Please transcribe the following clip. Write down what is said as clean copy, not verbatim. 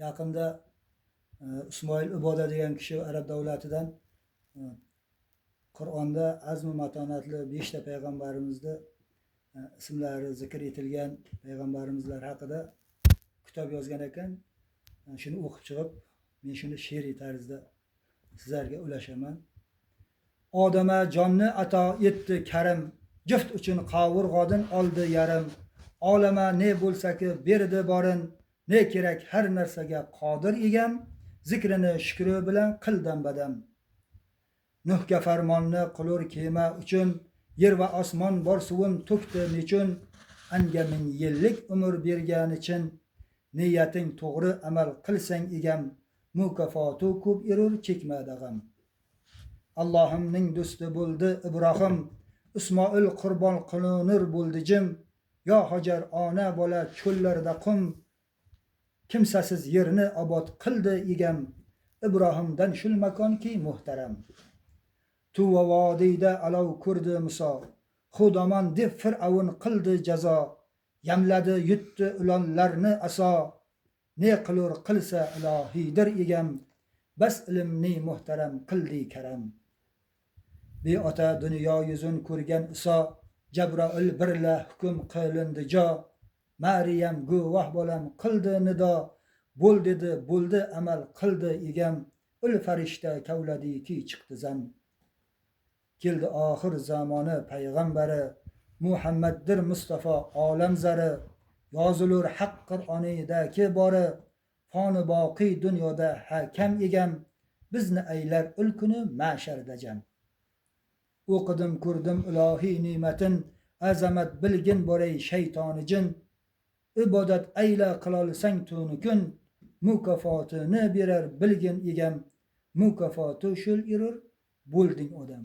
Yaqinda Ismoil Iboda degan kishi Arab davlatidan Qur'onda azmi matonatli 5 ta payg'ambarimizni ismlari zikr etilgan payg'ambarimizlar haqida kitob yozgan ekan. Shuni o'qib chiqib, men shuni she'riy tarzda sizlarga ulashaman. Odama jonni ato etdi karim, juft uchun qavurg'odin oldi yarim. Olama ne bo'lsa-ki berdi borin, ne kerak har narsaga qodir egam, zikrini shukri bilan qildan badam. Nuhga farmonni qilur kema uchun, yer va osmon bor suvin to'kdi nechun, anga ming yillik umr bergani için, niyating to'g'ri amal qilsang egam, mukofoti ko'p erur chekma dag'am. Allohimning do'sti bo'ldi Ibrohim, Ismoil qurbon qilinur bo'ldi jim, yo Hajar ona bola cho'llarda qum, kimsasiz yerni obod qildi egam, Ibrohimdan shul makonki muhtaram. Tuva vodiyda alov ko'rdi Muso, Xudoman deb Fir'avn qildi jazo, yamladi yutdi ilonlarni aso, ne qilur qilsa ilohiydir egam, bas ilmni muhtaram qildi karam. Beota dunyo yuzun ko'rgan Iso, Jabroil birla hukm qilindi jo, Maryam guvoh bolam qildi nido, bo'l dedi bo'ldi amal qildi egam, ul farishta kavladiki chiqdi zam. Keldi oxir zamoni payg'ambari, Muhammaddir Mustafa olam zari, yozilur haq Qur'onidagi bori, foni boqiy dunyoda hakam egam, bizni aylar ul kuni masharda jam. O'qidim ko'rdim ilohiy ne'matin, azamat bilgin boray shaytoni jin, ibodat ayla qilolsang tuni kun, mukofotini berar bilgin egam, mukofoti shul erur bo'lding odam.